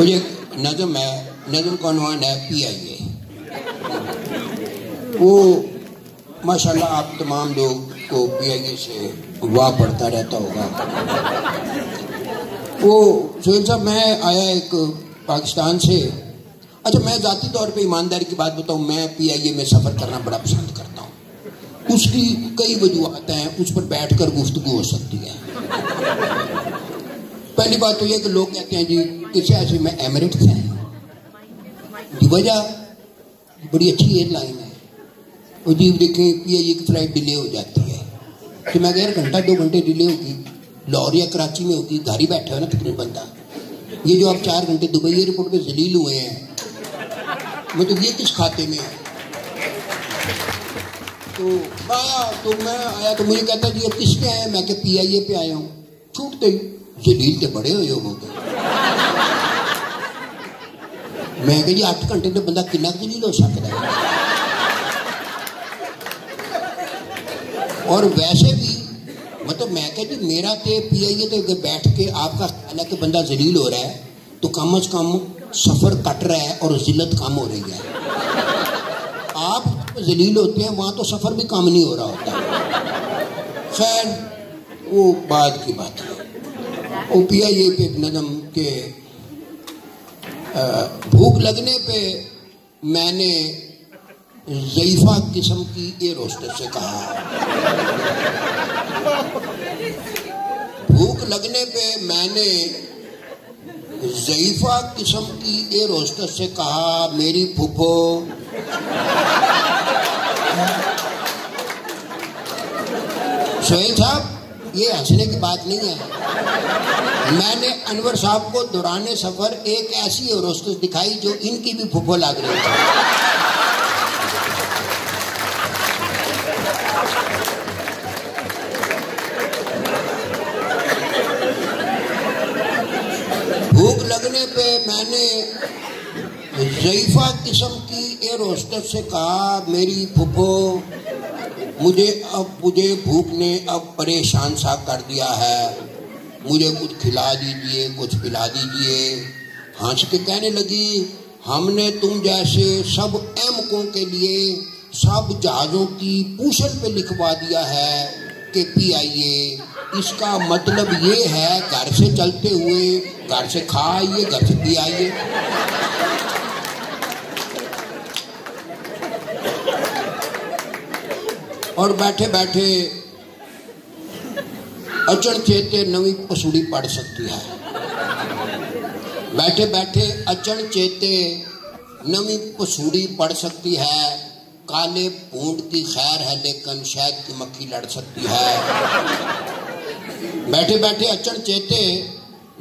वो ये नज़म है, नज़म का उन्वान है PIA। वो माशाल्लाह आप तमाम लोग को PIA से वाह पड़ता रहता होगा। वो सुहेल साहब, मैं आया एक पाकिस्तान से। अच्छा, मैं ज़ाती तौर पे ईमानदारी की बात बताऊँ, मैं PIA में सफ़र करना बड़ा पसंद करता हूँ। उसकी कई वजूहत हैं, उस पर बैठ कर गुफ्तगू हो सकती है। पहली बात तो यह कि लोग कहते हैं जी किसी ऐसे में एमिरेट्स हैं, वजह बड़ी अच्छी एयरलाइन है। वो जी देखें PIA की फ्लाइट डिले हो जाती है, तो मैं कह रहा घंटा 2 घंटे डिले होगी, लाहौर या कराची में होगी, घर ही बैठा है ना तकरीबन बंदा। ये जो आप 4 घंटे दुबई एयरपोर्ट पे जलील हुए हैं, मतलब ये किस खाते में है? तो मैं आया तो मुझे कहता जी अब किस पे आया? मैं क्या PIA पे आया हूँ। छूटते ही जलील तो बड़े हो गए। मैं कह जी 8 घंटे तो बंदा कितना जलील हो सकता है। और वैसे भी मतलब मैं कह जी मेरा तो PIA तो अगर बैठ के आपका ख्याल है कि बंदा जलील हो रहा है, तो कम अज कम सफ़र कट रहा है और जिल्लत कम हो रही है। आप जलील होते हैं वहाँ तो सफ़र भी कम नहीं हो रहा होता। खैर वो बाद की बात है। वो PIA पे नज़म के भूख लगने पे मैंने ज़ईफ़ा किस्म की एयर होस्टेस से कहा, भूख लगने पे मैंने ज़ईफ़ा किस्म की एयर होस्टेस से कहा, मेरी फूफो सुहेल साहब ये हंसने की बात नहीं है। मैंने अनवर साहब को दौराने सफर एक ऐसी एयर होस्टेस दिखाई जो इनकी भी फूफो लग रही थी। भूख लगने पे मैंने ज़ईफ़ा किस्म की एयर होस्टेस से कहा, मेरी फूफो मुझे भूख ने अब परेशान सा कर दिया है, मुझे कुछ खिला दीजिए, कुछ पिला दीजिए। हंस के कहने लगी, हमने तुम जैसे सब एमकों के लिए सब जहाज़ों की पूछल पे लिखवा दिया है कि PIA। इसका मतलब ये है घर से चलते हुए घर से खा आइए, घर से पी आइए। और बैठे बैठे अचन चेते नवी पसूड़ी पड़ सकती है। बैठे बैठे अचन चेते नवी पसूड़ी पड़ सकती है। काले पूंड की खैर है लेकिन शहद की मक्खी लड़ सकती है। बैठे बैठे अचन चेते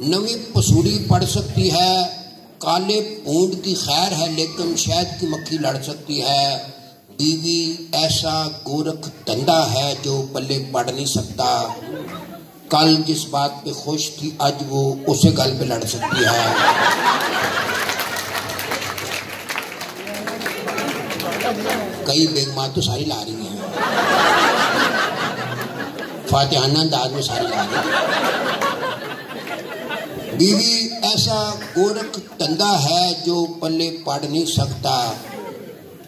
नवी पसूड़ी पड़ सकती है। काले पूंड की खैर है लेकिन शहद की मक्खी लड़ सकती है। बीवी ऐसा गोरख धंधा है जो पल्ले पड़ नहीं सकता। कल जिस बात पे खुश थी आज वो उसे गल पे लड़ सकती है। कई बेगमां तो सारी ला रही हैं, फातिहाना अंदाज में सारी ला रही हैं। बीवी ऐसा गोरख धंधा है जो पल्ले पड़ नहीं सकता।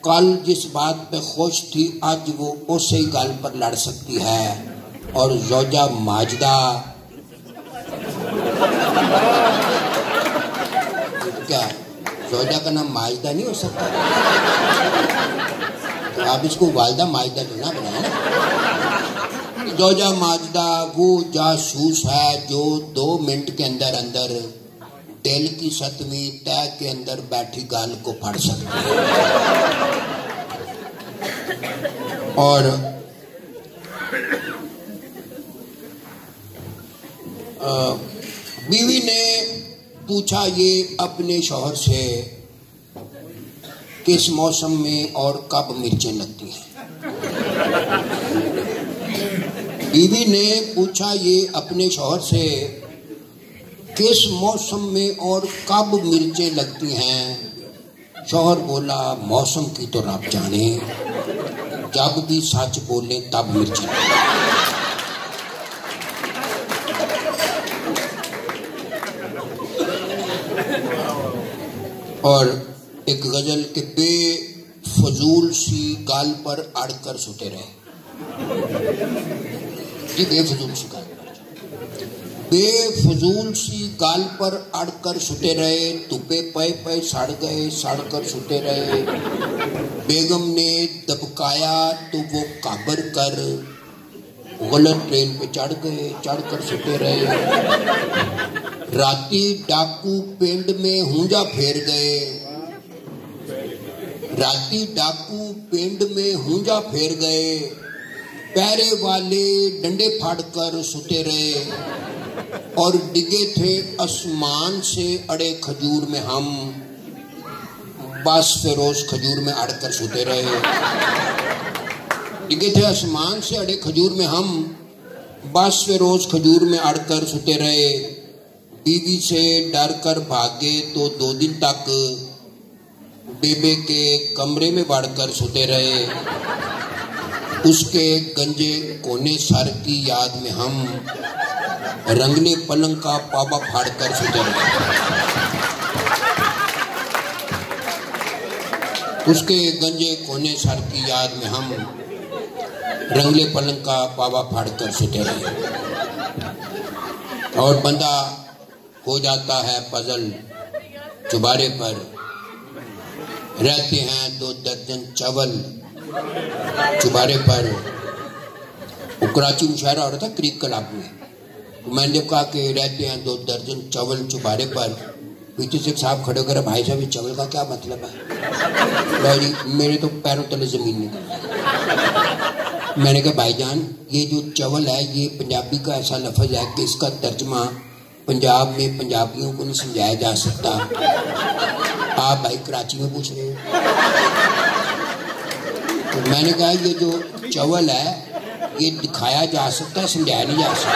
कल जिस बात पे खुश थी आज वो उसे ही गाल पर लड़ सकती है। और ज़ौजा माजदा क्या ज़ौजा का नाम माजदा नहीं हो सकता? तो आप इसको वालदा माजदा तो ना बनाए। ज़ौजा माजदा वो जासूस है जो 2 मिनट के अंदर अंदर दिल की 7वीं तय के अंदर बैठी गाल को फाड़ सकती है। और बीवी ने पूछा ये अपने शौहर से किस मौसम में और कब मिर्चें लगती हैं। बीवी ने पूछा ये अपने शौहर से किस मौसम में और कब मिर्चें लगती हैं। शौहर बोला मौसम की तो रब जाने, जब भी सच बोले तब मिर्चें। और एक गजल के बेफजूल सी गाल पर अड़कर सुते रहे जी, बेफजूल सी गाल पर, बेफजूल सी गाल पर अड़कर सुते रहे, तुपे पे पे सड़ गए, सड़कर सुते रहे। बेगम ने दबकाया तो वो काबर कर गलत ट्रेन पे चढ़ गए, चढ़कर सुते रहे। राती डाकू पिंड में हुंजा फेर गए, राती डाकू पिंड में हुंजा फेर गए। पैरे वाले डंडे फाड़कर सुते रहे और डिगे थे आसमान से अड़े खजूर में हम, बस फिरोज खजूर में अड़कर सुते रहे। डिगे थे आसमान से अड़े खजूर में हम, बस फिरोज खजूर में अड़कर सुते रहे। बीवी से डर कर भागे तो 2 दिन तक बेबे के कमरे में बढ़कर सुते रहे। उसके गंजे कोने सर की याद में हम रंगले पलंग का पावा फाड़कर सुते रहे। उसके गंजे कोने सर की याद में हम रंगले पलंग का पावा फाड़कर सुते रहे। और बंदा हो जाता है पजल, चुबारे पर रहते हैं 2 दर्जन चवल चुबारे पर। वो कराची मुशायरा हो रहा था क्रिक क्लब में, तो मैंने कहा कि रहते हैं 2 दर्जन चवल चुबारे पर। पीछे से एक साहब खड़े कर, भाई साहब ये चवल का क्या मतलब है? जी मेरे तो पैरों तले जमीन निकल। मैंने कहा भाईजान ये जो चवल है ये पंजाबी का ऐसा लफ्ज है कि इसका तर्जमा पंजाब में पंजाबियों को नहीं समझाया जा सकता। आप भाई कराची में पूछ रहे हो। तो मैंने कहा ये जो चवल है ये दिखाया जा सकता है, समझाया नहीं जा सकता।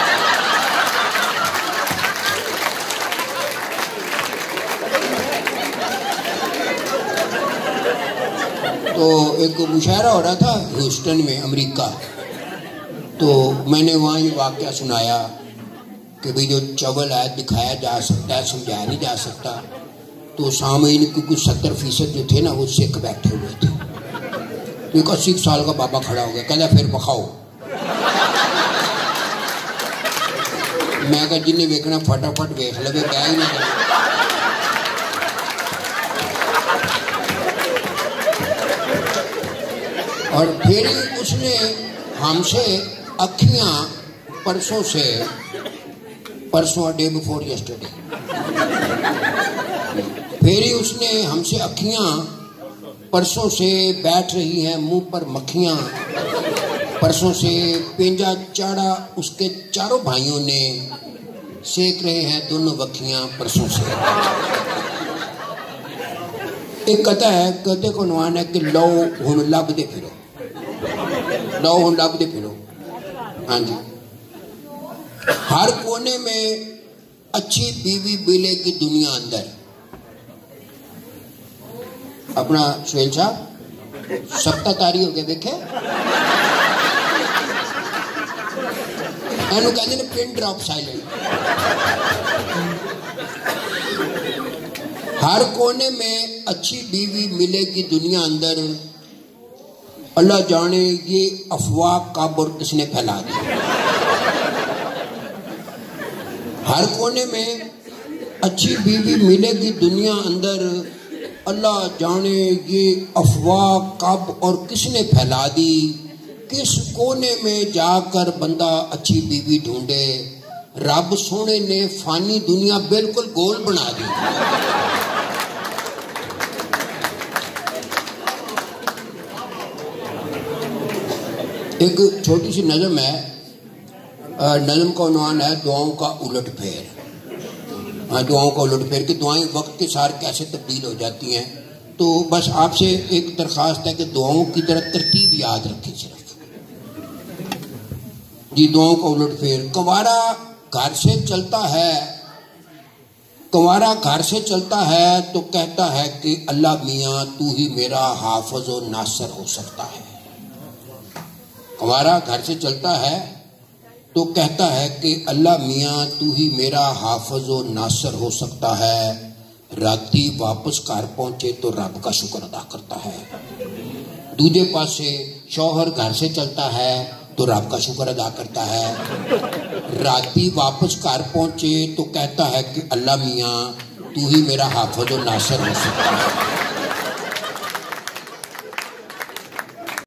तो एक मुशायरा हो रहा था ह्यूस्टन में, अमेरिका। तो मैंने वहाँ ये वाकया सुनाया कि भाई जो चवल है दिखाया जा सकता है, समझाया नहीं जा सकता। तो सामईन के कुछ 70% जो थे ना वो सिख बैठे हुए थे। तो एक 80 साल का बाबा खड़ा हो गया, कहता फिर पकाओ। मैं कहा जिन्हें वेखना फटाफट वेख लगे, क्या ही ना करे। और फिर उसने हमसे अखियां परसों डे बिफोर यस्टरडे, फिर ही उसने हमसे अखियां परसों से बैठ रही हैं मुंह पर मक्खियां, परसों से पेंजा चाड़ा उसके चारों भाइयों ने, सेक रहे हैं दोनों वखियां परसों से। एक कहता है, कहते को नवान है कि लो हुण लभदे फिरो, लो हुण लभदे फिरो। हाँ जी, हर कोने में अच्छी बीवी मिलेगी दुनिया अंदर। अपना सुहेल साहब सप्तातारी हो गया देखे, एनू कहते ने पिन ड्रॉप साइलेंट। हर कोने में अच्छी बीवी मिलेगी दुनिया अंदर, अल्लाह जाने ये अफवाह कब और किसने फैला दी। हर कोने में अच्छी बीवी मिलेगी दुनिया अंदर, अल्लाह जाने ये अफवाह कब और किसने फैला दी। किस कोने में जाकर बंदा अच्छी बीवी ढूंढे, रब सोने ने फानी दुनिया बिल्कुल गोल बना दी। एक छोटी सी नज़म है, नज़म का उन्वान है दुआओं का उलट फेर। हाँ, दुआओं का उलट फेर कि दुआएं वक्त के साथ कैसे तब्दील हो जाती हैं। तो बस आपसे एक दरख्वास्त है कि दुआओं की तरह तरतीब याद रखें सिर्फ जी। दुआओं का उलट फेर, कंवारा घर से चलता है, कंवारा घर से चलता है तो कहता है कि अल्लाह मियाँ तू ही मेरा हाफिज और नासर हो सकता है। कंवारा घर से चलता है तो कहता है कि अल्लाह मियाँ तू ही मेरा हाफिज और नासर हो सकता है। राती वापस घर पहुंचे तो रब का शुक्र अदा करता है। दूजे पासे शौहर घर से चलता है तो रब का शुक्र अदा करता है। राती वापस घर पहुंचे तो कहता है कि अल्लाह मियाँ तू ही मेरा हाफिज़ और नासिर हो सकता है।